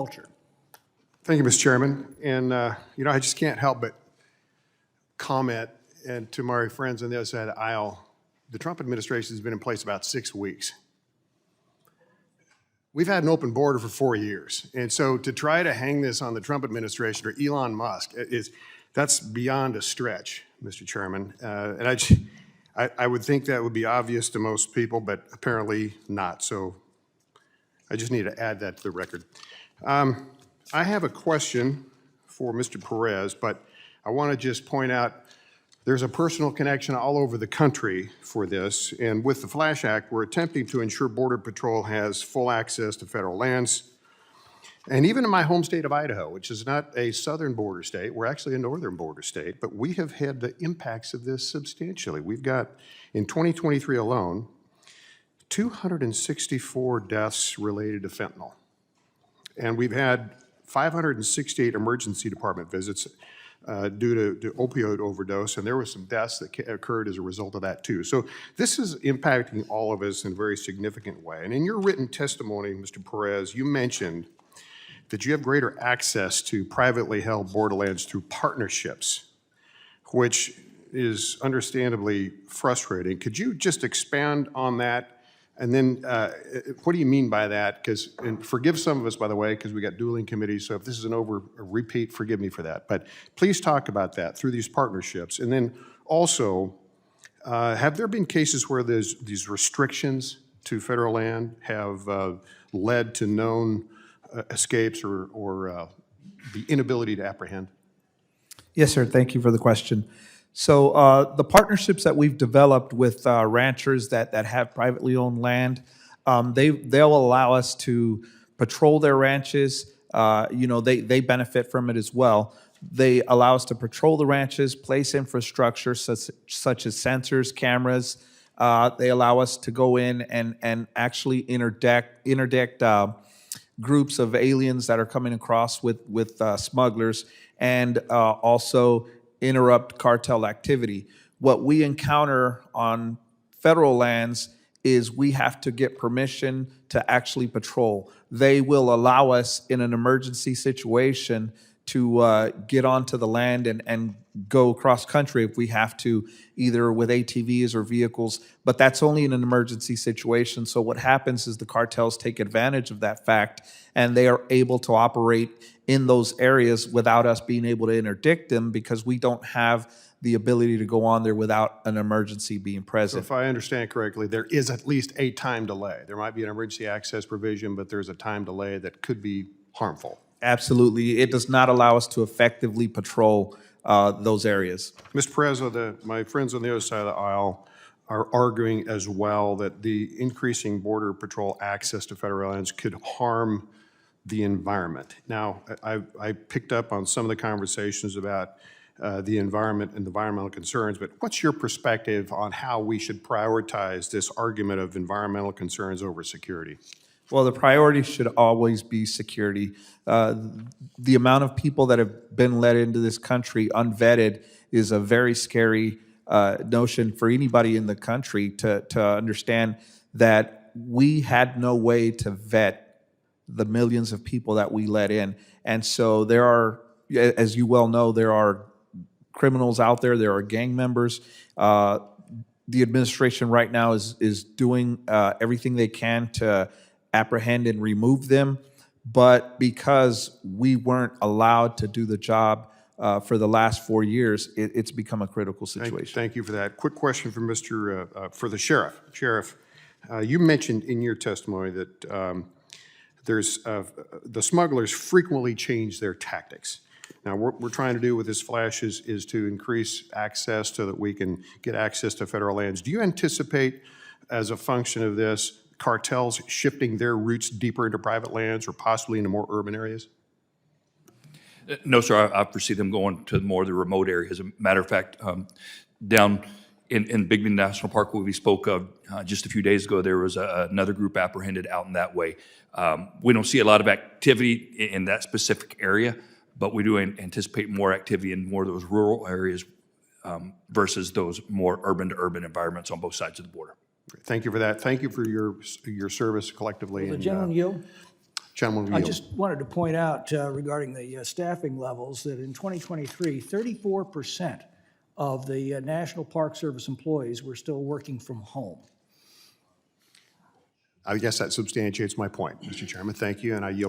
Fulcher. Thank you, Mr. Chairman. And, I just can't help but comment, and to my friends on the other side of the aisle, the Trump administration has been in place about 6 weeks. We've had an open border for 4 years. And so to try to hang this on the Trump administration or Elon Musk, that's beyond a stretch, Mr. Chairman. And I would think that would be obvious to most people, but apparently not. So I just need to add that to the record. I have a question for Mr. Perez, but I want to just point out there's a personal connection all over the country for this. And with the Flash Act, we're attempting to ensure Border Patrol has full access to federal lands. And even in my home state of Idaho, which is not a southern border state, we're actually a northern border state, but we have had the impacts of this substantially. We've got, in 2023 alone, 264 deaths related to fentanyl. And we've had 568 emergency department visits due to opioid overdose, and there were some deaths that occurred as a result of that too. So this is impacting all of us in a very significant way. And in your written testimony, Mr. Perez, you mentioned that you have greater access to privately held borderlands through partnerships, which is understandably frustrating. Could you just expand on that? And then what do you mean by that? And forgive some of us, by the way, because we got dueling committees, so if this is a repeat, forgive me for that. But please talk about that through these partnerships. And then also, have there been cases where these restrictions to federal land have led to known escapes or the inability to apprehend? Yes, sir. Thank you for the question. So the partnerships that we've developed with ranchers that have privately owned land, they'll allow us to patrol their ranches. They benefit from it as well. They allow us to patrol the ranches, place infrastructure such as sensors, cameras. They allow us to go in and actually interdict groups of aliens that are coming across with smugglers, and also interrupt cartel activity. What we encounter on federal lands is we have to get permission to actually patrol. They will allow us in an emergency situation to get onto the land and go cross country if we have to, either with ATVs or vehicles, but that's only in an emergency situation. So what happens is the cartels take advantage of that fact, and they are able to operate in those areas without us being able to interdict them, because we don't have the ability to go on there without an emergency being present. So if I understand correctly, there is at least a time delay. There might be an emergency access provision, but there's a time delay that could be harmful. Absolutely. It does not allow us to effectively patrol those areas. Mr. President, my friends on the other side of the aisle are arguing as well that the increasing Border Patrol access to federal lands could harm the environment. Now, I picked up on some of the conversations about the environment and environmental concerns, but what's your perspective on how we should prioritize this argument of environmental concerns over security? Well, the priority should always be security. The amount of people that have been let into this country unvetted is a very scary notion for anybody in the country to understand that we had no way to vet the millions of people that we let in. And so there are, as you well know, there are criminals out there, there are gang members. The administration right now is doing everything they can to apprehend and remove them, but because we weren't allowed to do the job for the last 4 years, it's become a critical situation. Thank you for that. Quick question for for the sheriff. Sheriff, you mentioned in your testimony that the smugglers frequently change their tactics. Now, what we're trying to do with this flash is to increase access so that we can get access to federal lands. Do you anticipate, as a function of this, cartels shifting their routes deeper into private lands or possibly into more urban areas? No, sir. I foresee them going to more of the remote areas. As a matter of fact, down in Big Bend National Park, what we spoke of just a few days ago, there was another group apprehended out in that way. We don't see a lot of activity in that specific area, but we do anticipate more activity in more of those rural areas versus those more urban-to-urban environments on both sides of the border. Thank you for that. Thank you for your service collectively. Will the gentleman yield? Gentleman will I yield. just wanted to point out regarding the staffing levels that in 2023, 34% of the National Park Service employees were still working from home. I guess that substantiates my point, Mr. Chairman. Thank you, and I yield back.